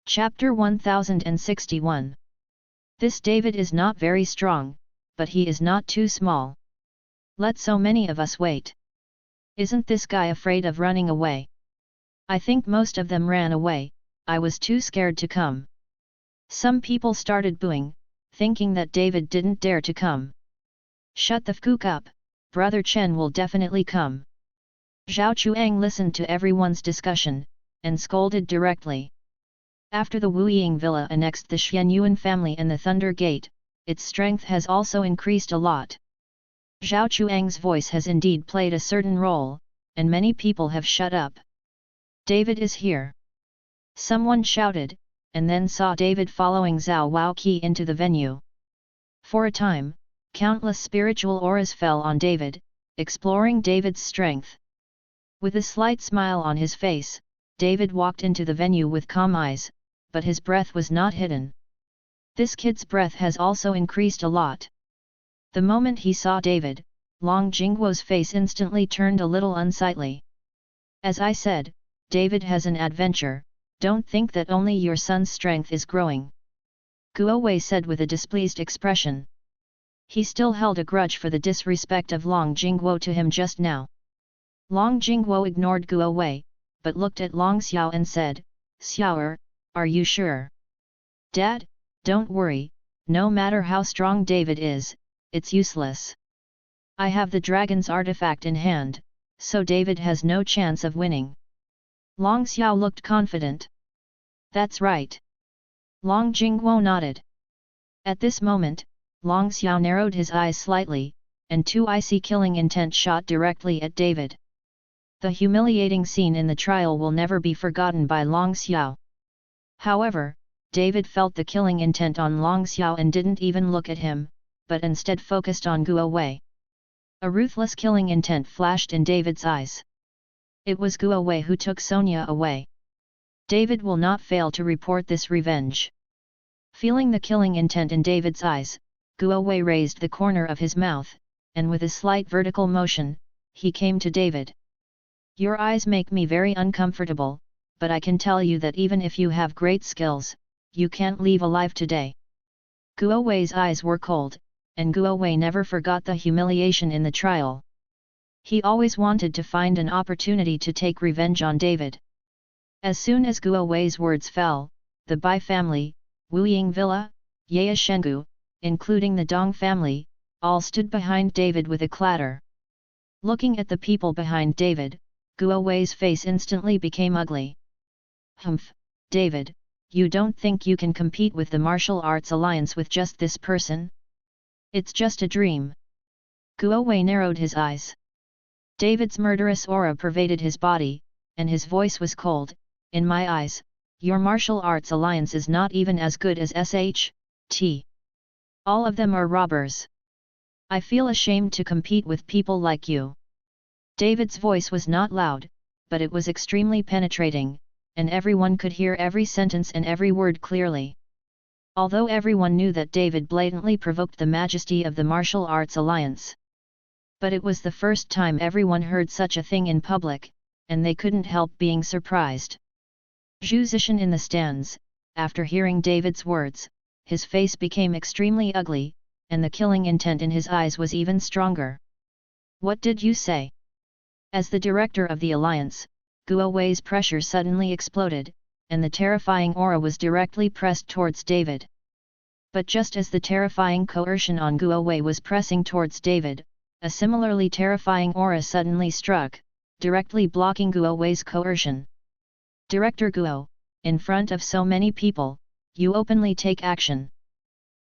Chapter 1061. This David is not very strong, but he is not too small. Let so many of us wait. Isn't this guy afraid of running away? I think most of them ran away. I was too scared to come. Some people started booing, thinking that David didn't dare to come. Shut the fuck up, Brother Chen will definitely come. Zhao Chuang listened to everyone's discussion, and scolded directly. After the Wu Ying villa annexed the Xian Yuan family and the Thunder Gate, its strength has also increased a lot. Zhao Chuang's voice has indeed played a certain role, and many people have shut up. David is here. Someone shouted, and then saw David following Zhao Waoqi into the venue. For a time, countless spiritual auras fell on David, exploring David's strength. With a slight smile on his face, David walked into the venue with calm eyes, but his breath was not hidden. This kid's breath has also increased a lot. The moment he saw David, Long Jingguo's face instantly turned a little unsightly. As I said, David has an adventure, don't think that only your son's strength is growing. Guo Wei said with a displeased expression. He still held a grudge for the disrespect of Long Jingguo to him just now. Long Jingguo ignored Guo Wei, but looked at Long Xiao and said, Xiaoer, are you sure? Dad, don't worry, no matter how strong David is, it's useless. I have the dragon's artifact in hand, so David has no chance of winning. Long Xiao looked confident. That's right. Long Jingguo nodded. At this moment, Long Xiao narrowed his eyes slightly, and two icy killing intent shot directly at David. The humiliating scene in the trial will never be forgotten by Long Xiao. However, David felt the killing intent on Long Xiao and didn't even look at him, but instead focused on Guo Wei. A ruthless killing intent flashed in David's eyes. It was Guo Wei who took Sonia away. David will not fail to report this revenge. Feeling the killing intent in David's eyes, Guo Wei raised the corner of his mouth, and with a slight vertical motion, he came to David. Your eyes make me very uncomfortable, but I can tell you that even if you have great skills, you can't leave alive today. Guo Wei's eyes were cold, and Guo Wei never forgot the humiliation in the trial. He always wanted to find an opportunity to take revenge on David. As soon as Guo Wei's words fell, the Bai family, Wu Ying villa, Ye Shengu, including the Dong family, all stood behind David with a clatter. Looking at the people behind David, Guo Wei's face instantly became ugly. Humph, David, you don't think you can compete with the martial arts alliance with just this person? It's just a dream. Guo Wei narrowed his eyes. David's murderous aura pervaded his body, and his voice was cold. In my eyes, your martial arts alliance is not even as good as SHT. All of them are robbers. I feel ashamed to compete with people like you. David's voice was not loud, but it was extremely penetrating, and everyone could hear every sentence and every word clearly. Although everyone knew that David blatantly provoked the majesty of the martial arts alliance. But it was the first time everyone heard such a thing in public, and they couldn't help being surprised. Zhu Zishan in the stands, after hearing David's words, his face became extremely ugly, and the killing intent in his eyes was even stronger. What did you say? As the director of the alliance, Guo Wei's pressure suddenly exploded, and the terrifying aura was directly pressed towards David. But just as the terrifying coercion on Guo Wei was pressing towards David, a similarly terrifying aura suddenly struck, directly blocking Guo Wei's coercion. Director Guo, in front of so many people, you openly take action.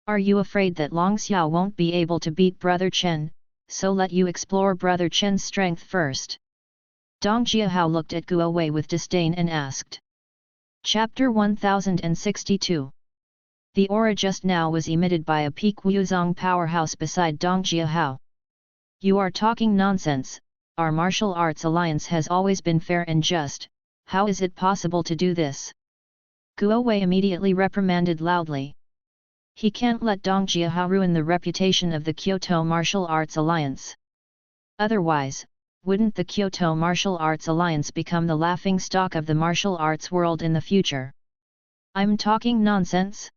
Are you afraid that Long Xiao won't be able to beat Brother Chen, so let you explore Brother Chen's strength first? Dong Jiahao looked at Guo Wei with disdain and asked. Chapter 1062. The aura just now was emitted by a peak Wuzong powerhouse beside Dong Jiahao. You are talking nonsense, our martial arts alliance has always been fair and just, how is it possible to do this? Guo Wei immediately reprimanded loudly. He can't let Dong Jiahao ruin the reputation of the Kyoto Martial Arts Alliance. Otherwise, wouldn't the Kyoto Martial Arts Alliance become the laughing stock of the martial arts world in the future? I'm talking nonsense?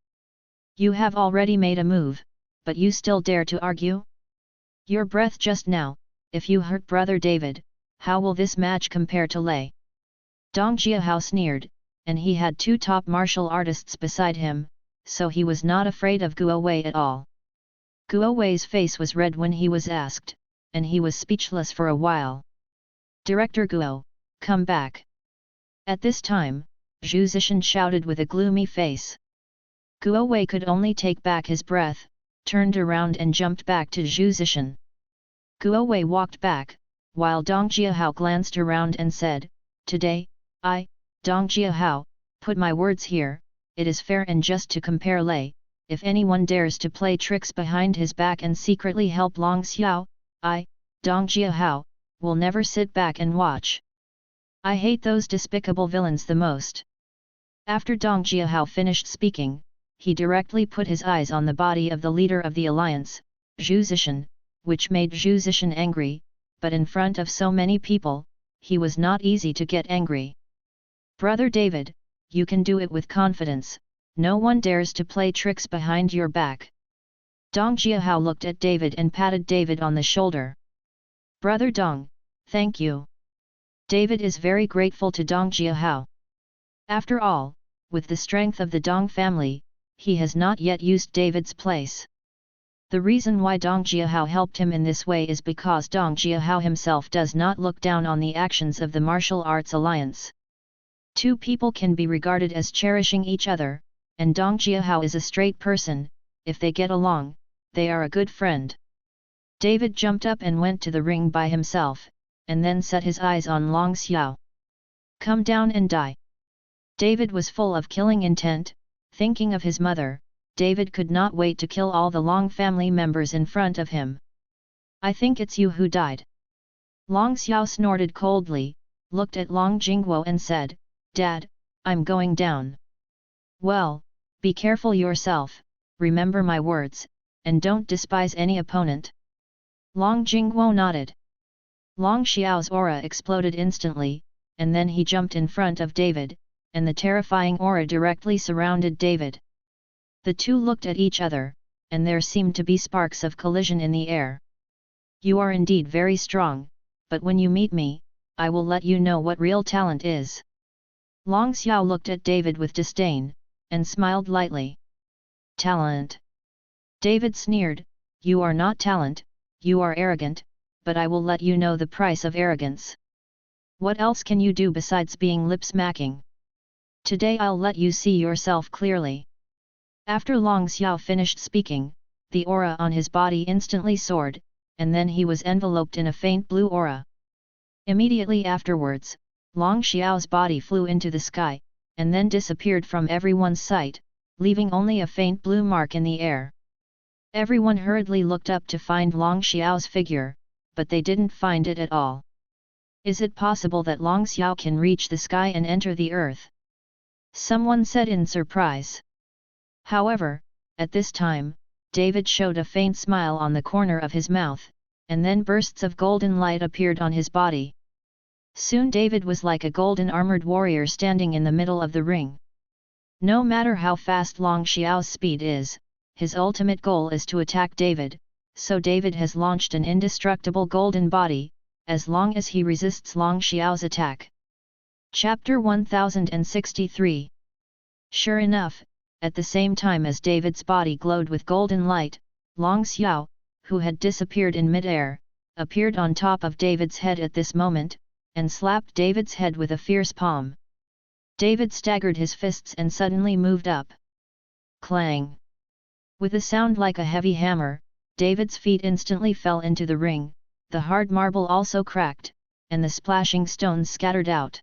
You have already made a move, but you still dare to argue? Your breath just now, if you hurt brother David, how will this match compare to Lei? Dong Jiahao sneered, and he had two top martial artists beside him, so he was not afraid of Guo Wei at all. Guo Wei's face was red when he was asked, and he was speechless for a while. Director Guo, come back. At this time, Zhu Zishan shouted with a gloomy face. Guo Wei could only take back his breath, turned around and jumped back to Zhu Zishan. Guo Wei walked back, while Dong Jiahao glanced around and said, "Today, I, Dong Jiahao, put my words here, it is fair and just to compare Lei. If anyone dares to play tricks behind his back and secretly help Long Xiao, I, Dong Jiahao, will never sit back and watch. I hate those despicable villains the most." After Dong Jiahao finished speaking, he directly put his eyes on the body of the leader of the alliance, Zhu Zishan, which made Zhu Zishan angry, but in front of so many people, he was not easy to get angry. "Brother David, you can do it with confidence, no one dares to play tricks behind your back." Dong Jiahao looked at David and patted David on the shoulder. "Brother Dong, thank you." David is very grateful to Dong Jiahao. After all, with the strength of the Dong family, he has not yet used David's place. The reason why Dong Jiahao helped him in this way is because Dong Jiahao himself does not look down on the actions of the martial arts alliance. Two people can be regarded as cherishing each other, and Dong Jiahao is a straight person. If they get along, they are a good friend. David jumped up and went to the ring by himself, and then set his eyes on Long Xiao. "Come down and die." David was full of killing intent, thinking of his mother. David could not wait to kill all the Long family members in front of him. "I think it's you who died." Long Xiao snorted coldly, looked at Long Jingguo and said, "Dad, I'm going down." "Well, be careful yourself, remember my words, and don't despise any opponent." Long Jingguo nodded. Long Xiao's aura exploded instantly, and then he jumped in front of David, and the terrifying aura directly surrounded David. The two looked at each other, and there seemed to be sparks of collision in the air. "You are indeed very strong, but when you meet me, I will let you know what real talent is." Long Xiao looked at David with disdain, and smiled lightly. "Talent?" David sneered, "You are not talent, you are arrogant, but I will let you know the price of arrogance. What else can you do besides being lip-smacking? Today I'll let you see yourself clearly." After Long Xiao finished speaking, the aura on his body instantly soared, and then he was enveloped in a faint blue aura. Immediately afterwards, Long Xiao's body flew into the sky, and then disappeared from everyone's sight, leaving only a faint blue mark in the air. Everyone hurriedly looked up to find Long Xiao's figure, but they didn't find it at all. "Is it possible that Long Xiao can reach the sky and enter the earth?" someone said in surprise. However, at this time, David showed a faint smile on the corner of his mouth, and then bursts of golden light appeared on his body. Soon David was like a golden armored warrior standing in the middle of the ring. No matter how fast Long Xiao's speed is, his ultimate goal is to attack David, so David has launched an indestructible golden body, as long as he resists Long Xiao's attack. Chapter 1063. Sure enough, at the same time as David's body glowed with golden light, Long Xiao, who had disappeared in mid-air, appeared on top of David's head at this moment, and slapped David's head with a fierce palm. David staggered his fists and suddenly moved up. Clang! With a sound like a heavy hammer, David's feet instantly fell into the ring, the hard marble also cracked, and the splashing stones scattered out.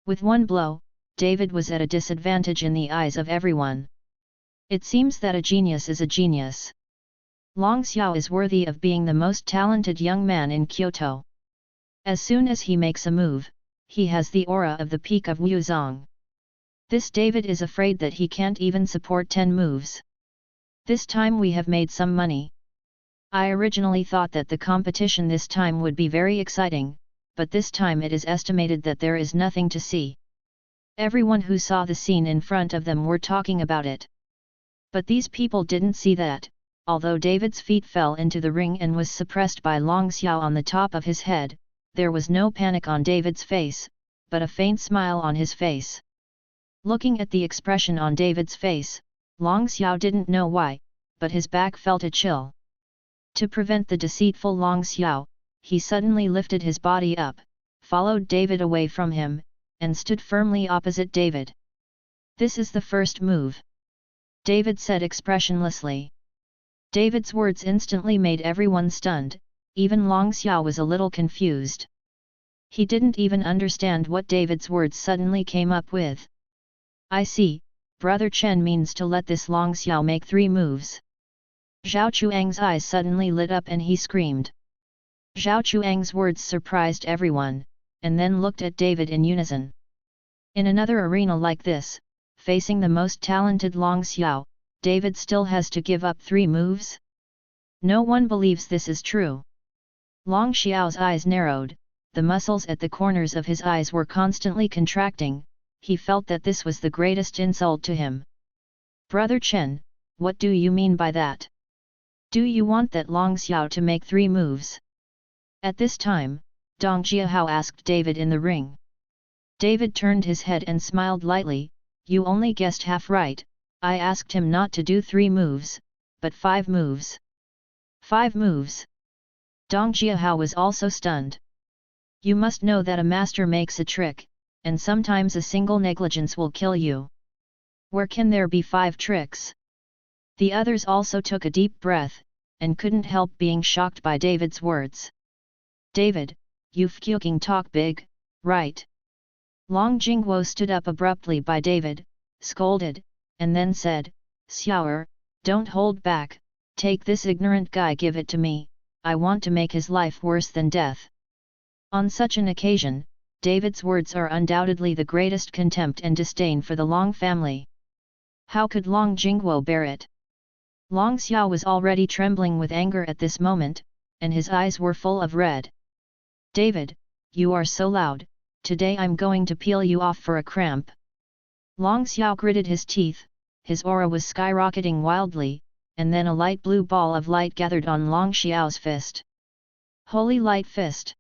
With one blow, David was at a disadvantage in the eyes of everyone. It seems that a genius is a genius. Long Xiao is worthy of being the most talented young man in Kyoto. As soon as he makes a move, he has the aura of the peak of Wuzong. This David is afraid that he can't even support 10 moves. This time we have made some money. I originally thought that the competition this time would be very exciting, but this time it is estimated that there is nothing to see. Everyone who saw the scene in front of them were talking about it. But these people didn't see that, although David's feet fell into the ring and was suppressed by Long Xiao on the top of his head, there was no panic on David's face, but a faint smile on his face. Looking at the expression on David's face, Long Xiao didn't know why, but his back felt a chill. To prevent the deceitful Long Xiao, he suddenly lifted his body up, followed David away from him, and stood firmly opposite David. "This is the first move," David said expressionlessly. David's words instantly made everyone stunned, even Long Xiao was a little confused. He didn't even understand what David's words suddenly came up with. "I see, Brother Chen means to let this Long Xiao make 3 moves. Zhao Chuang's eyes suddenly lit up and he screamed. Zhao Chuang's words surprised everyone, and then looked at David in unison. In another arena like this, facing the most talented Long Xiao, David still has to give up 3 moves? No one believes this is true. Long Xiao's eyes narrowed, the muscles at the corners of his eyes were constantly contracting, he felt that this was the greatest insult to him. "Brother Chen, what do you mean by that? Do you want that Long Xiao to make 3 moves?" At this time, Dong Jiahao asked David in the ring. David turned his head and smiled lightly, "You only guessed half right, I asked him not to do 3 moves, but 5 moves. 5 moves? Dong Jiahao was also stunned. You must know that a master makes a trick, and sometimes a single negligence will kill you. Where can there be 5 tricks? The others also took a deep breath, and couldn't help being shocked by David's words. "David, you fucking talk big, right?" Long Jingguo stood up abruptly by David, scolded, and then said, "Xiaoer, don't hold back, take this ignorant guy, give it to me, I want to make his life worse than death." On such an occasion, David's words are undoubtedly the greatest contempt and disdain for the Long family. How could Long Jingguo bear it? Long Xiao was already trembling with anger at this moment, and his eyes were full of red. "David, you are so loud, today I'm going to peel you off for a cramp." Long Xiao gritted his teeth, his aura was skyrocketing wildly, and then a light blue ball of light gathered on Long Xiao's fist. "Holy Light Fist!"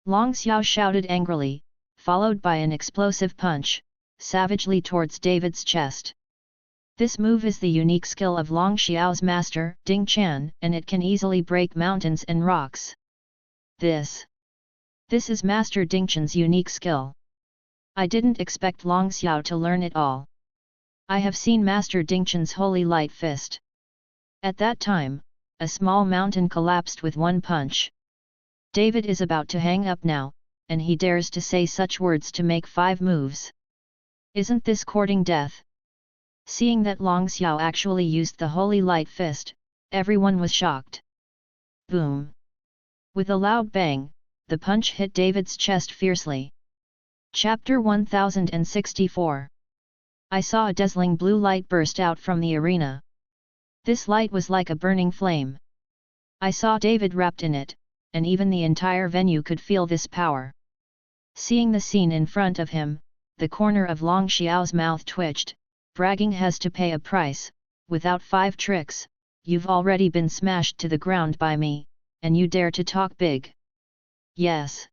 Long Xiao shouted angrily, followed by an explosive punch, savagely towards David's chest. This move is the unique skill of Long Xiao's master, Ding Chan, and it can easily break mountains and rocks. This is Master Ding Chan's unique skill. I didn't expect Long Xiao to learn it all. I have seen Master Ding Chan's Holy Light Fist. At that time, a small mountain collapsed with one punch. David is about to hang up now, and he dares to say such words to make 5 moves. Isn't this courting death? Seeing that Long Xiao actually used the Holy Light Fist, everyone was shocked. Boom! With a loud bang, the punch hit David's chest fiercely. Chapter 1064. I saw a dazzling blue light burst out from the arena. This light was like a burning flame. I saw David wrapped in it, and even the entire venue could feel this power. Seeing the scene in front of him, the corner of Long Xiao's mouth twitched. Bragging has to pay a price. Without 5 tricks, you've already been smashed to the ground by me, and you dare to talk big. Yes.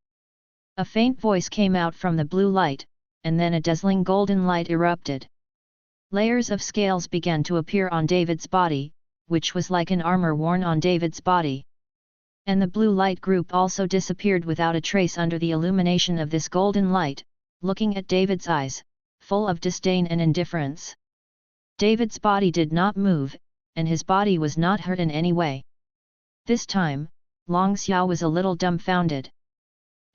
A faint voice came out from the blue light, and then a dazzling golden light erupted. Layers of scales began to appear on David's body, which was like an armor worn on David's body. And the blue light group also disappeared without a trace under the illumination of this golden light, looking at David's eyes, full of disdain and indifference. David's body did not move, and his body was not hurt in any way. This time, Long Xiao was a little dumbfounded.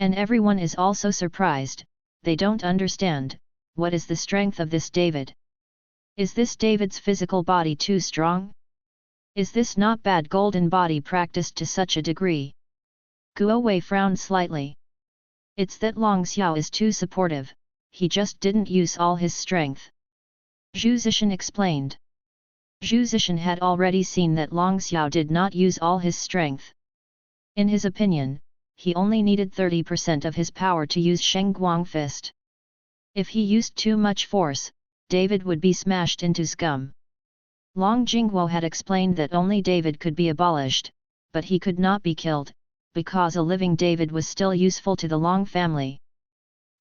And everyone is also surprised, they don't understand, what is the strength of this David? Is this David's physical body too strong? Is this not bad golden body practiced to such a degree? Guo Wei frowned slightly. It's that Long Xiao is too supportive, he just didn't use all his strength. Zhu Zishan explained. Zhu Zishan had already seen that Long Xiao did not use all his strength. In his opinion, he only needed 30% of his power to use Sheng Guang Fist. If he used too much force, David would be smashed into scum. Long Jingwo had explained that only David could be abolished, but he could not be killed, because a living David was still useful to the Long family.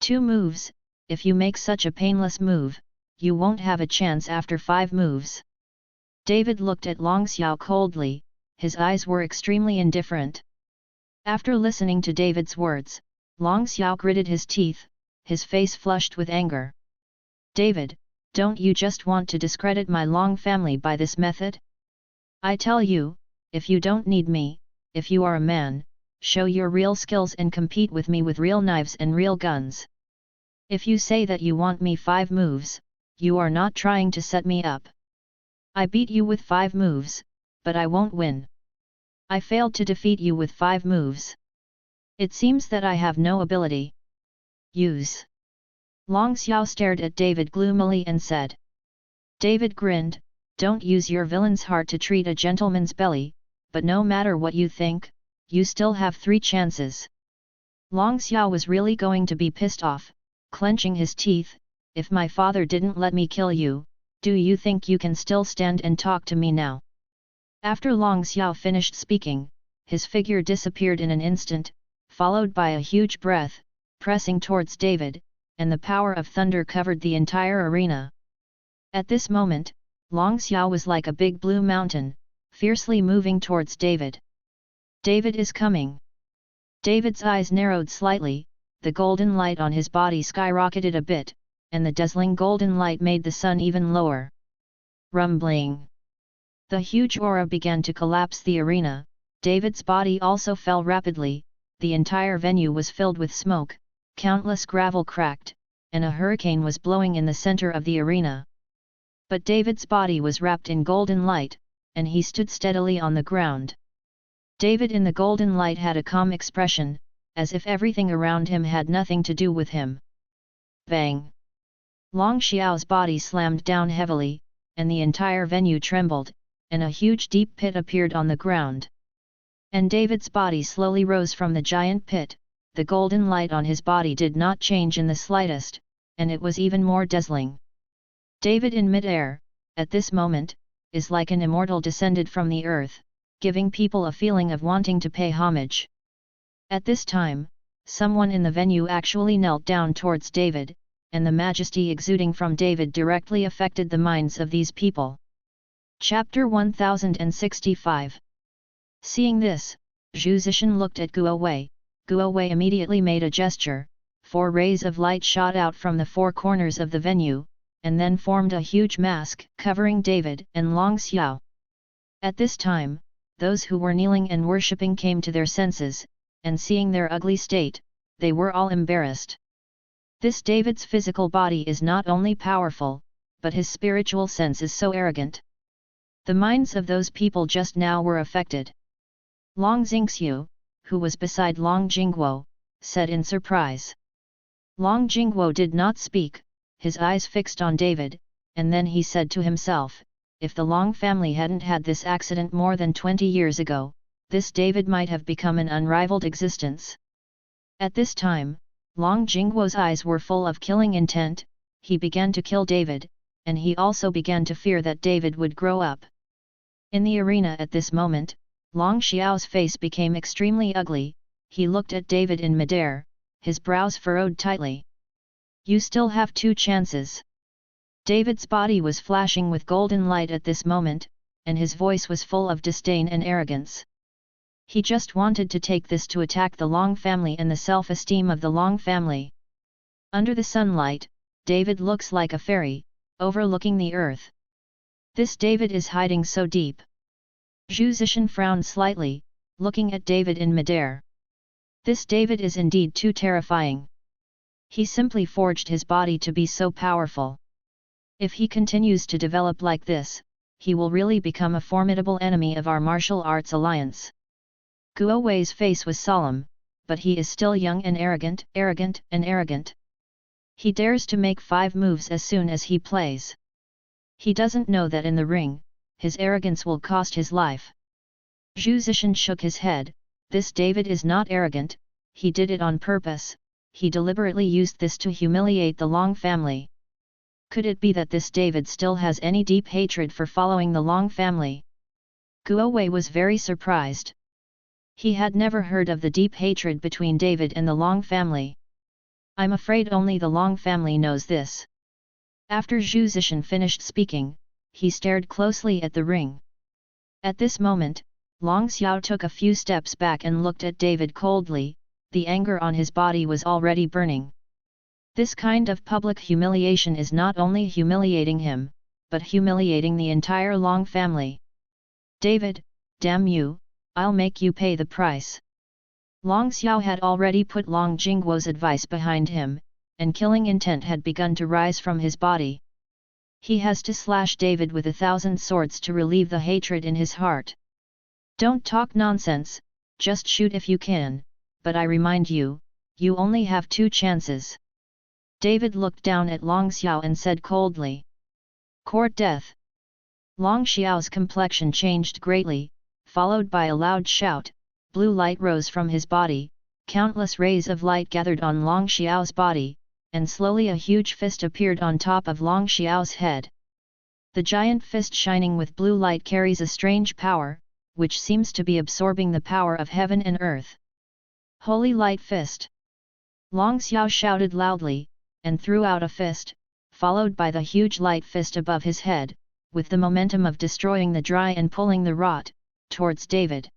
2 moves, if you make such a painless move, you won't have a chance after 5 moves. David looked at Long Xiao coldly, his eyes were extremely indifferent. After listening to David's words, Long Xiao gritted his teeth, his face flushed with anger. David, don't you just want to discredit my Long family by this method? I tell you, if you don't need me, if you are a man, show your real skills and compete with me with real knives and real guns. If you say that you want me 5 moves, you are not trying to set me up. I beat you with 5 moves, but I won't win. I failed to defeat you with 5 moves. It seems that I have no ability. Use. Long Xiao stared at David gloomily and said. David grinned, don't use your villain's heart to treat a gentleman's belly, but no matter what you think, you still have 3 chances. Long Xiao was really going to be pissed off, clenching his teeth. If my father didn't let me kill you, do you think you can still stand and talk to me now? After Long Xiao finished speaking, his figure disappeared in an instant, followed by a huge breath, pressing towards David, and the power of thunder covered the entire arena. At this moment, Long Xiao was like a big blue mountain, fiercely moving towards David. David is coming. David's eyes narrowed slightly, the golden light on his body skyrocketed a bit, and the dazzling golden light made the sun even lower. Rumbling. The huge aura began to collapse the arena, David's body also fell rapidly, the entire venue was filled with smoke, countless gravel cracked, and a hurricane was blowing in the center of the arena. But David's body was wrapped in golden light, and he stood steadily on the ground. David in the golden light had a calm expression, as if everything around him had nothing to do with him. Bang! Long Xiao's body slammed down heavily, and the entire venue trembled, and a huge deep pit appeared on the ground. And David's body slowly rose from the giant pit, the golden light on his body did not change in the slightest, and it was even more dazzling. David in mid-air, at this moment, is like an immortal descended from the earth, giving people a feeling of wanting to pay homage. At this time, someone in the venue actually knelt down towards David, and the majesty exuding from David directly affected the minds of these people. Chapter 1065. Seeing this, Zhu Zishan looked at Guo Wei. Guo Wei immediately made a gesture, 4 rays of light shot out from the 4 corners of the venue, and then formed a huge mask covering David and Long Xiao. At this time, those who were kneeling and worshipping came to their senses, and seeing their ugly state, they were all embarrassed. This David's physical body is not only powerful, but his spiritual sense is so arrogant. The minds of those people just now were affected. Long Xingxiu, who was beside Long Jingguo, said in surprise. Long Jingguo did not speak, his eyes fixed on David, and then he said to himself, if the Long family hadn't had this accident more than 20 years ago, this David might have become an unrivaled existence. At this time, Long Jingguo's eyes were full of killing intent, he began to kill David, and he also began to fear that David would grow up. In the arena at this moment, Long Xiao's face became extremely ugly, he looked at David in midair, his brows furrowed tightly. You still have 2 chances. David's body was flashing with golden light at this moment, and his voice was full of disdain and arrogance. He just wanted to take this to attack the Long family and the self-esteem of the Long family. Under the sunlight, David looks like a fairy, overlooking the earth. This David is hiding so deep. Zhu Zishan frowned slightly, looking at David in midair. This David is indeed too terrifying. He simply forged his body to be so powerful. If he continues to develop like this, he will really become a formidable enemy of our martial arts alliance. Guo Wei's face was solemn, but he is still young and arrogant, arrogant. He dares to make 5 moves as soon as he plays. He doesn't know that in the ring, his arrogance will cost his life. Zhu Zishan shook his head, this David is not arrogant, he did it on purpose, he deliberately used this to humiliate the Long family. Could it be that this David still has any deep hatred for following the Long family? Guo Wei was very surprised. He had never heard of the deep hatred between David and the Long family. I'm afraid only the Long family knows this. After Zhu Zishan finished speaking, he stared closely at the ring. At this moment, Long Xiao took a few steps back and looked at David coldly. The anger on his body was already burning. This kind of public humiliation is not only humiliating him, but humiliating the entire Long family. David, damn you, I'll make you pay the price. Long Xiao had already put Long Jingguo's advice behind him, and killing intent had begun to rise from his body. He has to slash David with 1,000 swords to relieve the hatred in his heart. Don't talk nonsense, just shoot if you can, but I remind you, you only have 2 chances. David looked down at Long Xiao and said coldly. Court death. Long Xiao's complexion changed greatly, followed by a loud shout. Blue light rose from his body, countless rays of light gathered on Long Xiao's body, and slowly a huge fist appeared on top of Long Xiao's head. The giant fist shining with blue light carries a strange power, which seems to be absorbing the power of heaven and earth. Holy Light Fist! Long Xiao shouted loudly, and threw out a fist, followed by the huge light fist above his head, with the momentum of destroying the dry and pulling the rot, towards David.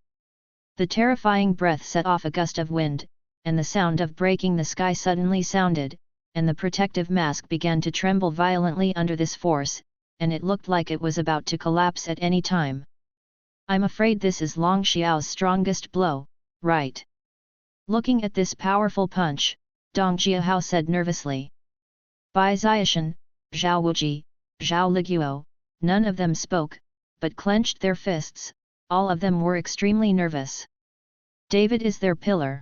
The terrifying breath set off a gust of wind, and the sound of breaking the sky suddenly sounded, and the protective mask began to tremble violently under this force, and it looked like it was about to collapse at any time. I'm afraid this is Long Xiao's strongest blow, right? Looking at this powerful punch, Dong Jiahao said nervously. Bai Ziashan, Zhao Wuji, Zhao Liguo, none of them spoke, but clenched their fists. All of them were extremely nervous. David is their pillar.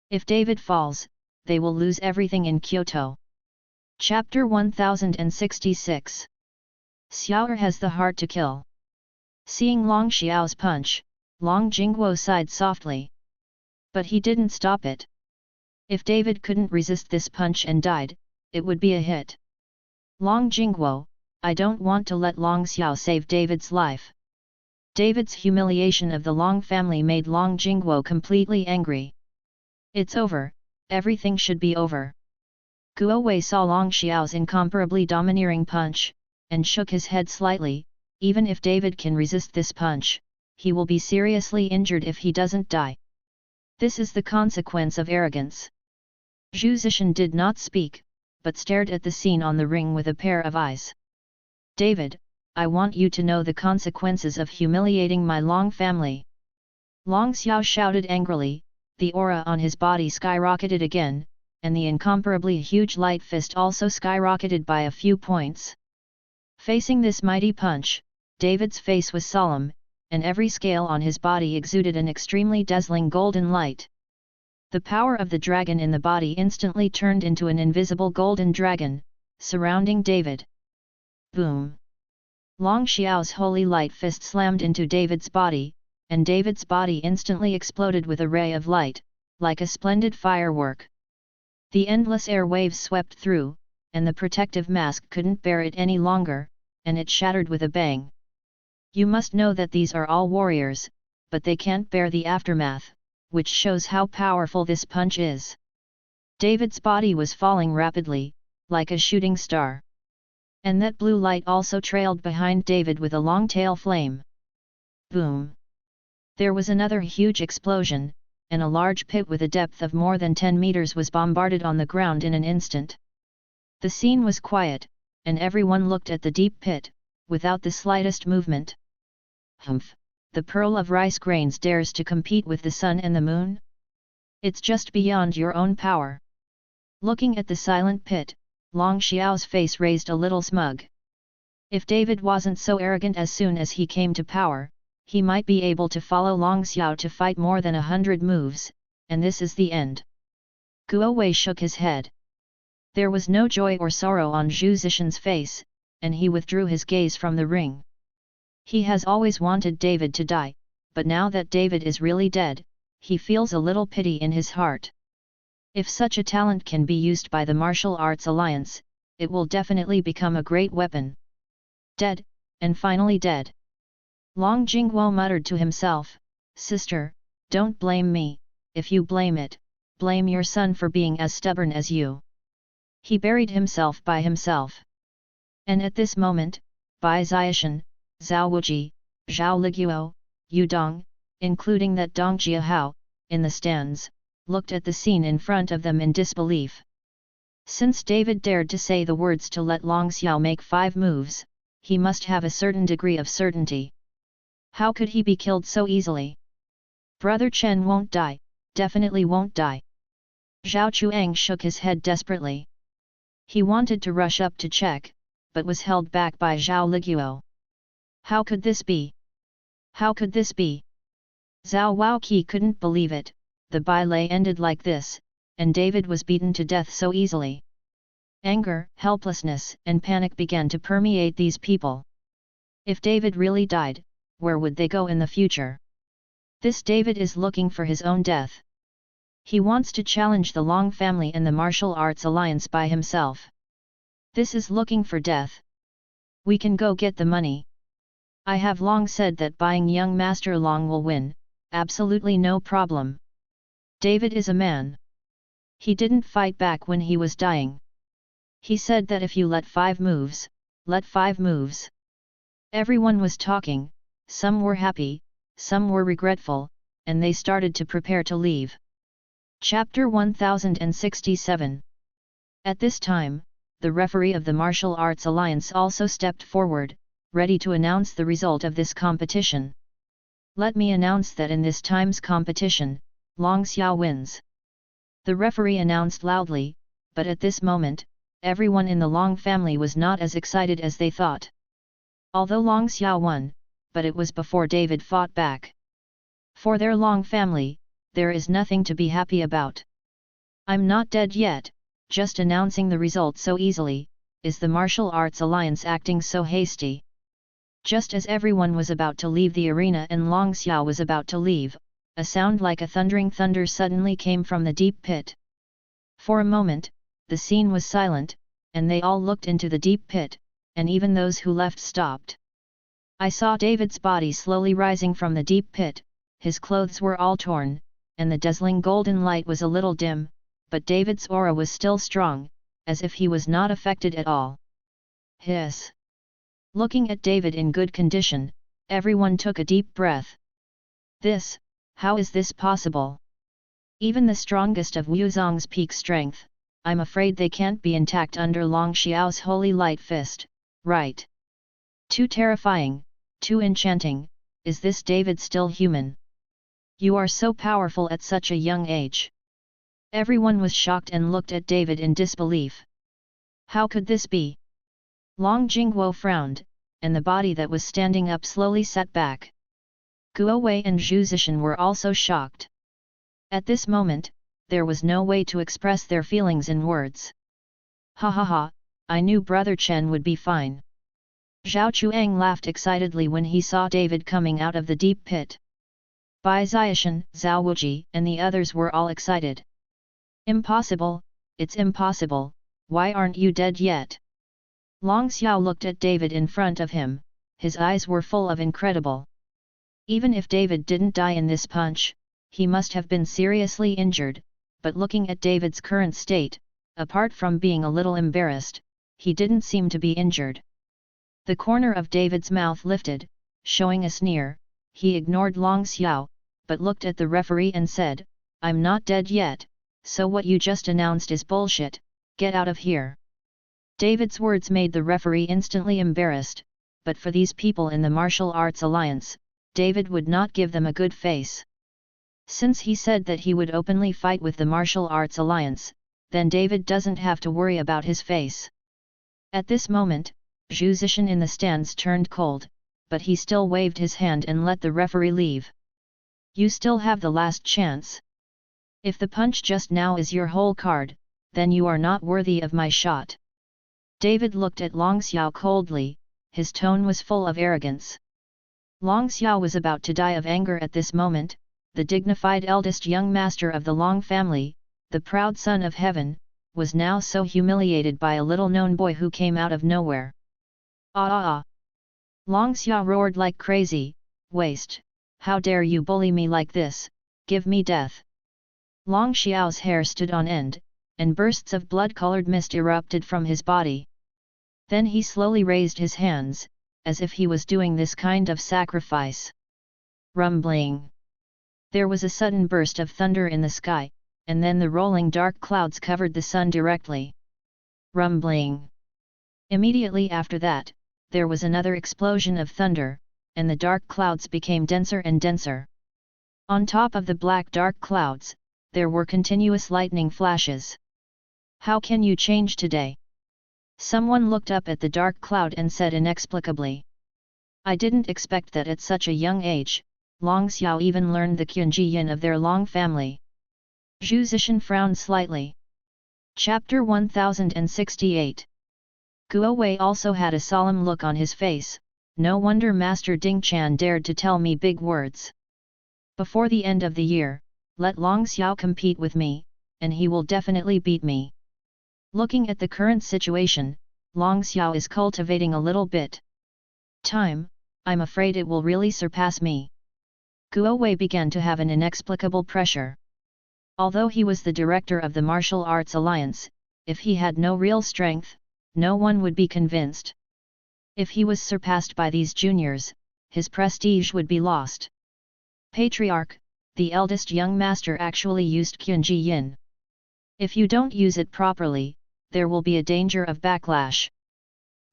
If David falls, they will lose everything in Kyoto. Chapter 1066. Xiao'er has the heart to kill. Seeing Long Xiao's punch, Long Jingguo sighed softly. But he didn't stop it. If David couldn't resist this punch and died, it would be a hit. Long Jingguo, I don't want to let Long Xiao save David's life. David's humiliation of the Long family made Long Jingguo completely angry. It's over, everything should be over. Guo Wei saw Long Xiao's incomparably domineering punch, and shook his head slightly. Even if David can resist this punch, he will be seriously injured if he doesn't die. This is the consequence of arrogance. Zhu Zishan did not speak, but stared at the scene on the ring with a pair of eyes. David, I want you to know the consequences of humiliating my Long family. Long Xiao shouted angrily, the aura on his body skyrocketed again, and the incomparably huge light fist also skyrocketed by a few points. Facing this mighty punch, David's face was solemn, and every scale on his body exuded an extremely dazzling golden light. The power of the dragon in the body instantly turned into an invisible golden dragon, surrounding David. Boom! Long Xiao's holy light fist slammed into David's body, and David's body instantly exploded with a ray of light, like a splendid firework. The endless air waves swept through, and the protective mask couldn't bear it any longer, and it shattered with a bang. You must know that these are all warriors, but they can't bear the aftermath, which shows how powerful this punch is. David's body was falling rapidly, like a shooting star. And that blue light also trailed behind David with a long tail flame. Boom! There was another huge explosion, and a large pit with a depth of more than 10 meters was bombarded on the ground in an instant. The scene was quiet, and everyone looked at the deep pit, without the slightest movement. Humph! The pearl of rice grains dares to compete with the sun and the moon? It's just beyond your own power. Looking at the silent pit, Long Xiao's face raised a little smug. If David wasn't so arrogant as soon as he came to power, he might be able to follow Long Xiao to fight more than 100 moves, and this is the end. Guo Wei shook his head. There was no joy or sorrow on Zhu Zishan's face, and he withdrew his gaze from the ring. He has always wanted David to die, but now that David is really dead, he feels a little pity in his heart. If such a talent can be used by the martial arts alliance, it will definitely become a great weapon. Dead, and finally dead. Long Jingguo muttered to himself, "Sister, don't blame me, if you blame it, blame your son for being as stubborn as you." He buried himself by himself. And at this moment, Bai Ziashan, Zhao Wuji, Zhao Liguo, Yu Dong, including that Dong Jiahao, in the stands, looked at the scene in front of them in disbelief. Since David dared to say the words to let Long Xiao make 5 moves, he must have a certain degree of certainty. How could he be killed so easily? Brother Chen won't die, definitely won't die. Zhao Chuang shook his head desperately. He wanted to rush up to check, but was held back by Zhao Liguo. How could this be? How could this be? Zhao Waoqi couldn't believe it, the baile ended like this, and David was beaten to death so easily. Anger, helplessness and panic began to permeate these people. If David really died, where would they go in the future? This David is looking for his own death. He wants to challenge the Long family and the martial arts alliance by himself. This is looking for death. We can go get the money. I have long said that buying young Master Long will win, absolutely no problem. David is a man. He didn't fight back when he was dying. He said that if you let 5 moves, let 5 moves. Everyone was talking, some were happy, some were regretful, and they started to prepare to leave. Chapter 1067. At this time, the referee of the Martial Arts Alliance also stepped forward, ready to announce the result of this competition. Let me announce that in this time's competition, Long Xiao wins. The referee announced loudly, but at this moment, everyone in the Long family was not as excited as they thought. Although Long Xiao won, but it was before David fought back. For their Long family, there is nothing to be happy about. I'm not dead yet, just announcing the result so easily, is the Martial Arts Alliance acting so hasty? Just as everyone was about to leave the arena and Long Xiao was about to leave, a sound like a thundering thunder suddenly came from the deep pit. For a moment, the scene was silent, and they all looked into the deep pit, and even those who left stopped. I saw David's body slowly rising from the deep pit, his clothes were all torn, and the dazzling golden light was a little dim, but David's aura was still strong, as if he was not affected at all. Hiss! Looking at David in good condition, everyone took a deep breath. How is this possible? Even the strongest of Wuzong's peak strength, I'm afraid they can't be intact under Long Xiao's holy light fist, right? Too terrifying, too enchanting, is this David still human? You are so powerful at such a young age. Everyone was shocked and looked at David in disbelief. How could this be? Long Jingguo frowned, and the body that was standing up slowly sat back. Guo Wei and Zhu Zishan were also shocked. At this moment, there was no way to express their feelings in words. Ha ha ha, I knew Brother Chen would be fine. Zhao Chuang laughed excitedly when he saw David coming out of the deep pit. Bai Ziashan, Zhao Wuji and the others were all excited. Impossible, it's impossible, why aren't you dead yet? Long Xiao looked at David in front of him, his eyes were full of incredible. Even if David didn't die in this punch, he must have been seriously injured, but looking at David's current state, apart from being a little embarrassed, he didn't seem to be injured. The corner of David's mouth lifted, showing a sneer. He ignored Long Xiao, but looked at the referee and said, I'm not dead yet, so what you just announced is bullshit, get out of here. David's words made the referee instantly embarrassed, but for these people in the Martial Arts Alliance, David would not give them a good face. Since he said that he would openly fight with the Martial Arts Alliance, then David doesn't have to worry about his face. At this moment, Zhu Zishan in the stands turned cold, but he still waved his hand and let the referee leave. You still have the last chance. If the punch just now is your whole card, then you are not worthy of my shot. David looked at Long Xiao coldly, his tone was full of arrogance. Long Xiao was about to die of anger at this moment. The dignified eldest young master of the Long family, the proud son of heaven, was now so humiliated by a little-known boy who came out of nowhere. Ah ah ah! Long Xiao roared like crazy, "Waste! How dare you bully me like this, give me death!" Long Xiao's hair stood on end, and bursts of blood-colored mist erupted from his body. Then he slowly raised his hands, as if he was doing this kind of sacrifice. Rumbling! There was a sudden burst of thunder in the sky, and then the rolling dark clouds covered the sun directly. Rumbling! Immediately after that, there was another explosion of thunder, and the dark clouds became denser and denser. On top of the black dark clouds, there were continuous lightning flashes. "How can you change today?" Someone looked up at the dark cloud and said inexplicably. "I didn't expect that at such a young age, Long Xiao even learned the Qunji Yin of their Long family." Zhu Zishan frowned slightly. Chapter 1068. Guo Wei also had a solemn look on his face. "No wonder Master Ding Chan dared to tell me big words. Before the end of the year, let Long Xiao compete with me, and he will definitely beat me." Looking at the current situation, Long Xiao is cultivating a little bit time, I'm afraid it will really surpass me. Guo Wei began to have an inexplicable pressure. Although he was the director of the Martial Arts Alliance, if he had no real strength, no one would be convinced. If he was surpassed by these juniors, his prestige would be lost. Patriarch, the eldest young master actually used Qunji Yin. If you don't use it properly, there will be a danger of backlash.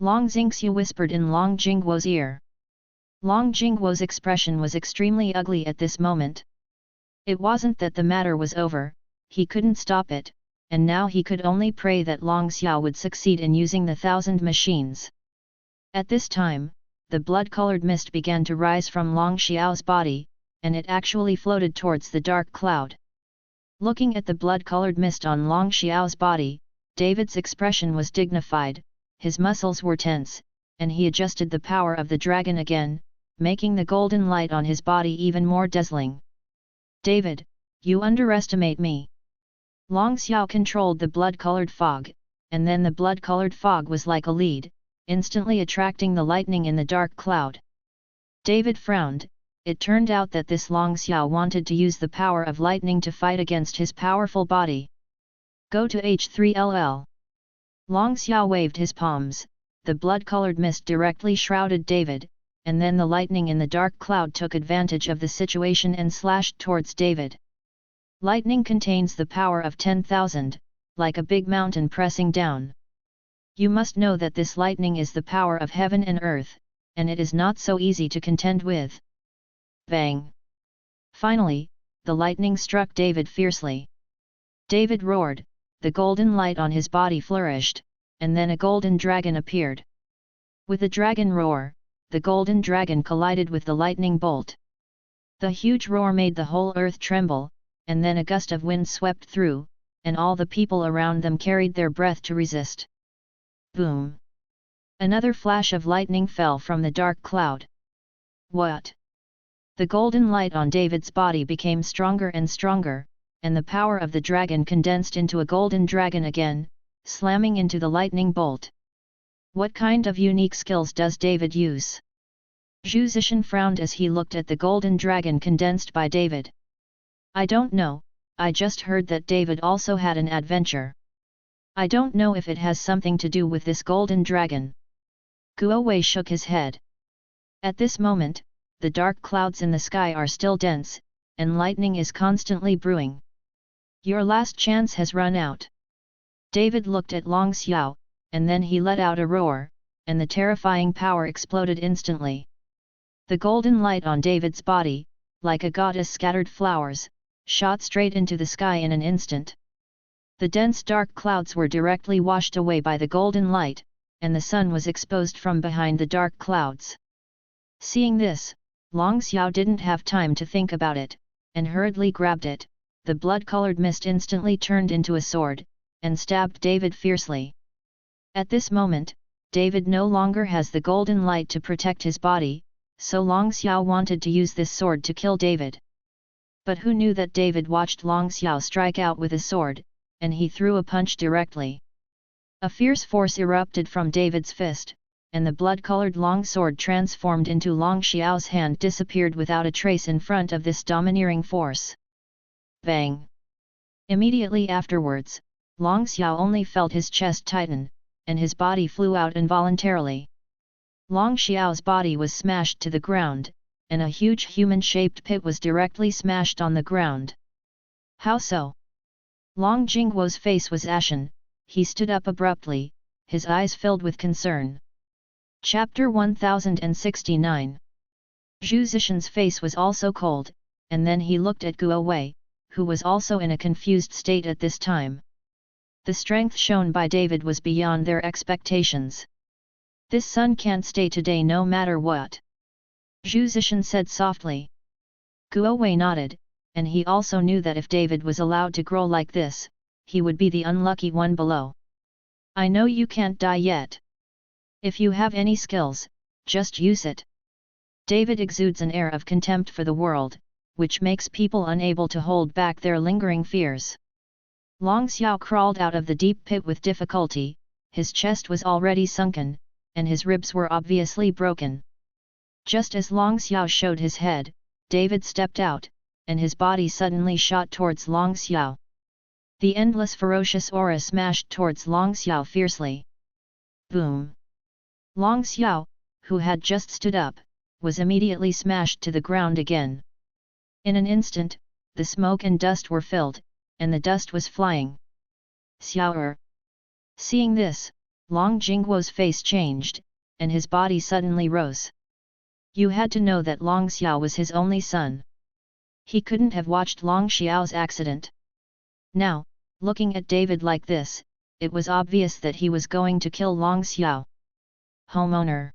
Long Xingxiu whispered in Long Jingguo's ear. Long Jingguo's expression was extremely ugly at this moment. It wasn't that the matter was over, he couldn't stop it, and now he could only pray that Long Xiao would succeed in using the 1,000 machines. At this time, the blood-colored mist began to rise from Long Xiao's body, and it actually floated towards the dark cloud. Looking at the blood-colored mist on Long Xiao's body, David's expression was dignified, his muscles were tense, and he adjusted the power of the dragon again, making the golden light on his body even more dazzling. "David, you underestimate me." Long Xiao controlled the blood-colored fog, and then the blood-colored fog was like a lead, instantly attracting the lightning in the dark cloud. David frowned. It turned out that this Long Xiao wanted to use the power of lightning to fight against his powerful body. "Go to H3LL. Long Xiao waved his palms, the blood-colored mist directly shrouded David, and then the lightning in the dark cloud took advantage of the situation and slashed towards David. Lightning contains the power of 10,000, like a big mountain pressing down. You must know that this lightning is the power of heaven and earth, and it is not so easy to contend with." Bang! Finally, the lightning struck David fiercely. David roared, the golden light on his body flourished, and then a golden dragon appeared. With a dragon roar, the golden dragon collided with the lightning bolt. The huge roar made the whole earth tremble, and then a gust of wind swept through, and all the people around them carried their breath to resist. Boom! Another flash of lightning fell from the dark cloud. What? The golden light on David's body became stronger and stronger, and the power of the dragon condensed into a golden dragon again, slamming into the lightning bolt. What kind of unique skills does David use? Zhu Zishan frowned as he looked at the golden dragon condensed by David. "I don't know, I just heard that David also had an adventure. I don't know if it has something to do with this golden dragon." Guo Wei shook his head. At this moment, the dark clouds in the sky are still dense, and lightning is constantly brewing. Your last chance has run out. David looked at Long Xiao, and then he let out a roar, and the terrifying power exploded instantly. The golden light on David's body, like a goddess scattered flowers, shot straight into the sky in an instant. The dense dark clouds were directly washed away by the golden light, and the sun was exposed from behind the dark clouds. Seeing this, Long Xiao didn't have time to think about it, and hurriedly grabbed it. The blood-colored mist instantly turned into a sword, and stabbed David fiercely. At this moment, David no longer has the golden light to protect his body, so Long Xiao wanted to use this sword to kill David. But who knew that David watched Long Xiao strike out with his sword, and he threw a punch directly. A fierce force erupted from David's fist, and the blood-colored long sword transformed into Long Xiao's hand disappeared without a trace in front of this domineering force. Bang! Immediately afterwards, Long Xiao only felt his chest tighten, and his body flew out involuntarily. Long Xiao's body was smashed to the ground, and a huge human-shaped pit was directly smashed on the ground. How so? Long Jingguo's face was ashen, he stood up abruptly, his eyes filled with concern. Chapter 1069. Zhu Zishan's face was also cold, and then he looked at Guo Wei, who was also in a confused state at this time. The strength shown by David was beyond their expectations. This son can't stay today no matter what. Zhu Zishan said softly. Guo Wei nodded, and he also knew that if David was allowed to grow like this, he would be the unlucky one below. I know you can't die yet. If you have any skills, just use it. David exudes an air of contempt for the world, which makes people unable to hold back their lingering fears. Long Xiao crawled out of the deep pit with difficulty, his chest was already sunken, and his ribs were obviously broken. Just as Long Xiao showed his head, David stepped out, and his body suddenly shot towards Long Xiao. The endless ferocious aura smashed towards Long Xiao fiercely. Boom! Long Xiao, who had just stood up, was immediately smashed to the ground again. In an instant, the smoke and dust were filled, and the dust was flying. Xiao. Seeing this, Long Jingguo's face changed, and his body suddenly rose. You had to know that Long Xiao was his only son. He couldn't have watched Long Xiao's accident. Now, looking at David like this, it was obvious that he was going to kill Long Xiao. Homeowner.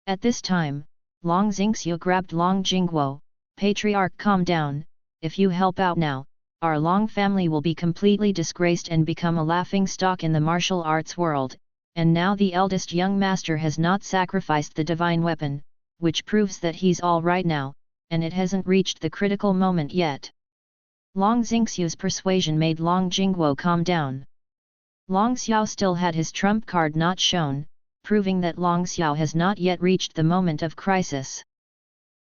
At this time, Long Xingxiu grabbed Long Jingguo. Patriarch, calm down, if you help out now, our Long family will be completely disgraced and become a laughingstock in the martial arts world, and now the eldest young master has not sacrificed the divine weapon, which proves that he's all right now, and it hasn't reached the critical moment yet. Long Xingxiu's persuasion made Long Jingguo calm down. Long Xiao still had his trump card not shown, proving that Long Xiao has not yet reached the moment of crisis.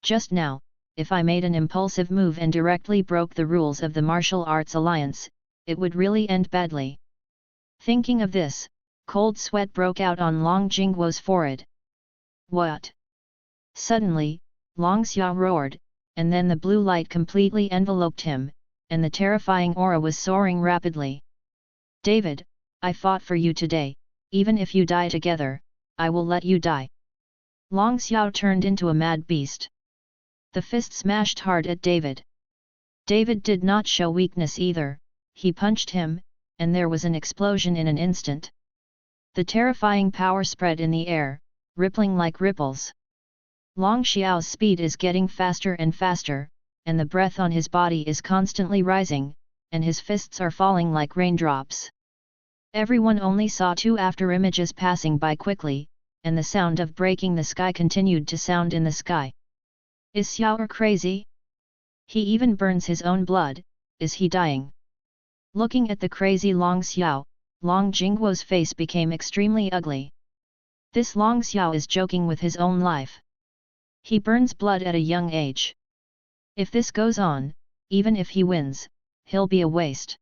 Just now, if I made an impulsive move and directly broke the rules of the martial arts alliance, it would really end badly. Thinking of this, cold sweat broke out on Long Jingguo's forehead. What? Suddenly, Long Xiao roared, and then the blue light completely enveloped him, and the terrifying aura was soaring rapidly. David, I fought for you today, even if you die together, I will let you die. Long Xiao turned into a mad beast. The fist smashed hard at David. David did not show weakness either, he punched him, and there was an explosion in an instant. The terrifying power spread in the air, rippling like ripples. Long Xiao's speed is getting faster and faster, and the breath on his body is constantly rising, and his fists are falling like raindrops. Everyone only saw two after images passing by quickly, and the sound of breaking the sky continued to sound in the sky. Is Xiao crazy? He even burns his own blood, is he dying? Looking at the crazy Long Xiao, Long Jingguo's face became extremely ugly. This Long Xiao is joking with his own life. He burns blood at a young age. If this goes on, even if he wins, he'll be a waste.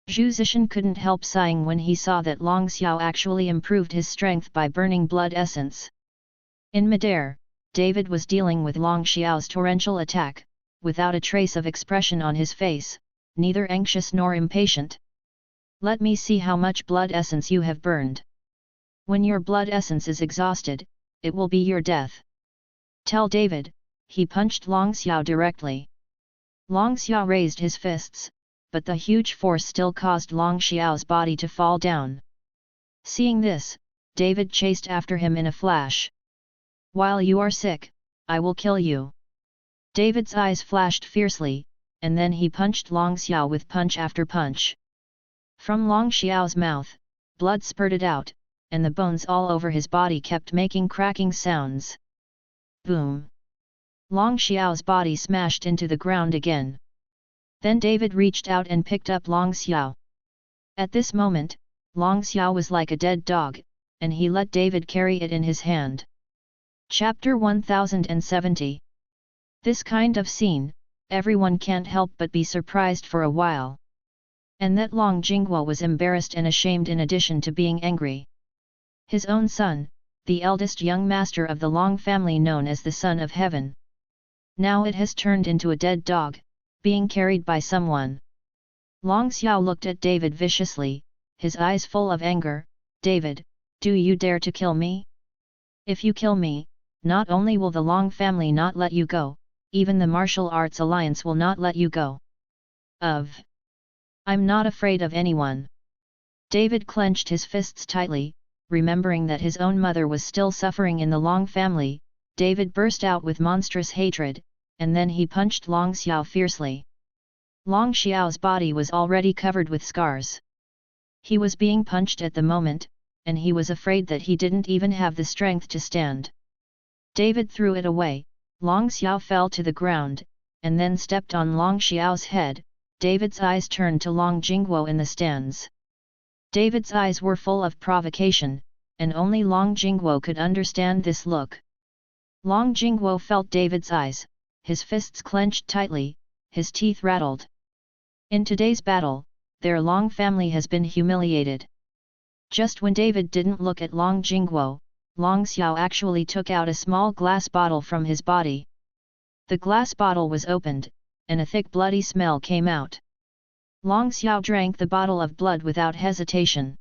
Zhu Zishan couldn't help sighing when he saw that Long Xiao actually improved his strength by burning blood essence. In midair, David was dealing with Long Xiao's torrential attack, without a trace of expression on his face, neither anxious nor impatient. Let me see how much blood essence you have burned. When your blood essence is exhausted, it will be your death. Tell David. He punched Long Xiao directly. Long Xiao raised his fists, but the huge force still caused Long Xiao's body to fall down. Seeing this, David chased after him in a flash. While you are sick, I will kill you. David's eyes flashed fiercely, and then he punched Long Xiao with punch after punch. From Long Xiao's mouth, blood spurted out, and the bones all over his body kept making cracking sounds. Boom! Long Xiao's body smashed into the ground again. Then David reached out and picked up Long Xiao. At this moment, Long Xiao was like a dead dog, and he let David carry it in his hand. Chapter 1070. This kind of scene, everyone can't help but be surprised for a while. And that Long Jingguo was embarrassed and ashamed in addition to being angry. His own son, the eldest young master of the Long family known as the Son of Heaven. Now it has turned into a dead dog, being carried by someone. Long Xiao looked at David viciously, his eyes full of anger. David, do you dare to kill me? If you kill me, not only will the Long family not let you go, even the martial arts alliance will not let you go. I'm not afraid of anyone. David clenched his fists tightly, remembering that his own mother was still suffering in the Long family. David burst out with monstrous hatred, and then he punched Long Xiao fiercely. Long Xiao's body was already covered with scars. He was being punched at the moment, and he was afraid that he didn't even have the strength to stand. David threw it away. Long Xiao fell to the ground, and then stepped on Long Xiao's head. David's eyes turned to Long Jingguo in the stands. David's eyes were full of provocation, and only Long Jingguo could understand this look. Long Jingguo felt David's eyes, his fists clenched tightly, his teeth rattled. In today's battle, their Long family has been humiliated. Just when David didn't look at Long Jingguo, Long Xiao actually took out a small glass bottle from his body. The glass bottle was opened, and a thick bloody smell came out. Long Xiao drank the bottle of blood without hesitation.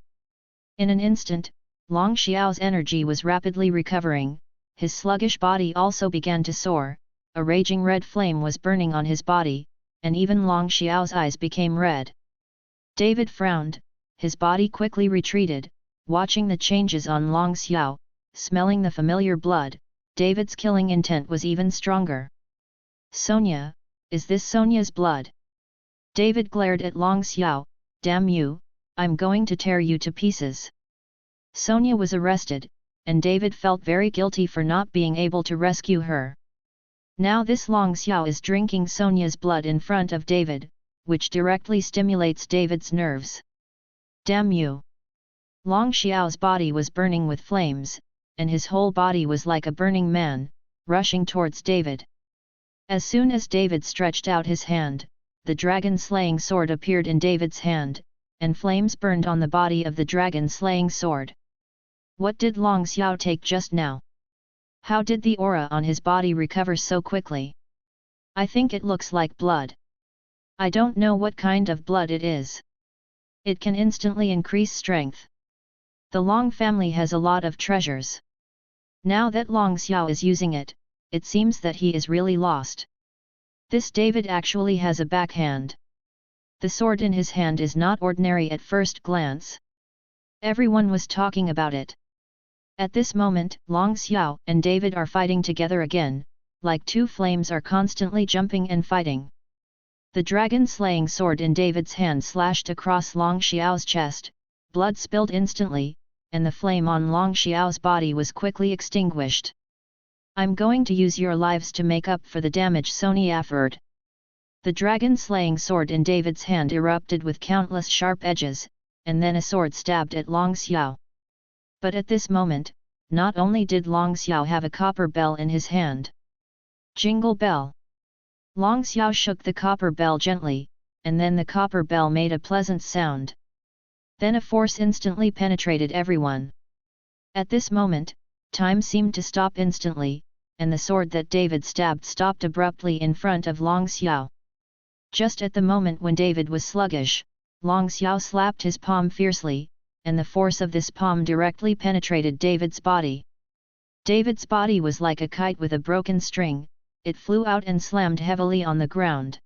In an instant, Long Xiao's energy was rapidly recovering, his sluggish body also began to soar, a raging red flame was burning on his body, and even Long Xiao's eyes became red. David frowned, his body quickly retreated, watching the changes on Long Xiao, smelling the familiar blood. David's killing intent was even stronger. Sonia, is this Sonia's blood? David glared at Long Xiao. Damn you, I'm going to tear you to pieces. Sonia was arrested, and David felt very guilty for not being able to rescue her. Now this Long Xiao is drinking Sonia's blood in front of David, which directly stimulates David's nerves. Damn you! Long Xiao's body was burning with flames, and his whole body was like a burning man, rushing towards David. As soon as David stretched out his hand, the dragon-slaying sword appeared in David's hand, and flames burned on the body of the dragon-slaying sword. What did Long Xiao take just now? How did the aura on his body recover so quickly? I think it looks like blood. I don't know what kind of blood it is. It can instantly increase strength. The Long family has a lot of treasures. Now that Long Xiao is using it, it seems that he is really lost. This David actually has a backhand. The sword in his hand is not ordinary at first glance. Everyone was talking about it. At this moment, Long Xiao and David are fighting together again, like two flames are constantly jumping and fighting. The dragon-slaying sword in David's hand slashed across Long Xiao's chest, blood spilled instantly, and the flame on Long Xiao's body was quickly extinguished. I'm going to use your lives to make up for the damage Sonia offered. The dragon-slaying sword in David's hand erupted with countless sharp edges, and then a sword stabbed at Long Xiao. But at this moment, not only did Long Xiao have a copper bell in his hand. Jingle bell! Long Xiao shook the copper bell gently, and then the copper bell made a pleasant sound. Then a force instantly penetrated everyone. At this moment, time seemed to stop instantly, and the sword that David stabbed stopped abruptly in front of Long Xiao. Just at the moment when David was sluggish, Long Xiao slapped his palm fiercely, and the force of this palm directly penetrated David's body. David's body was like a kite with a broken string, it flew out and slammed heavily on the ground.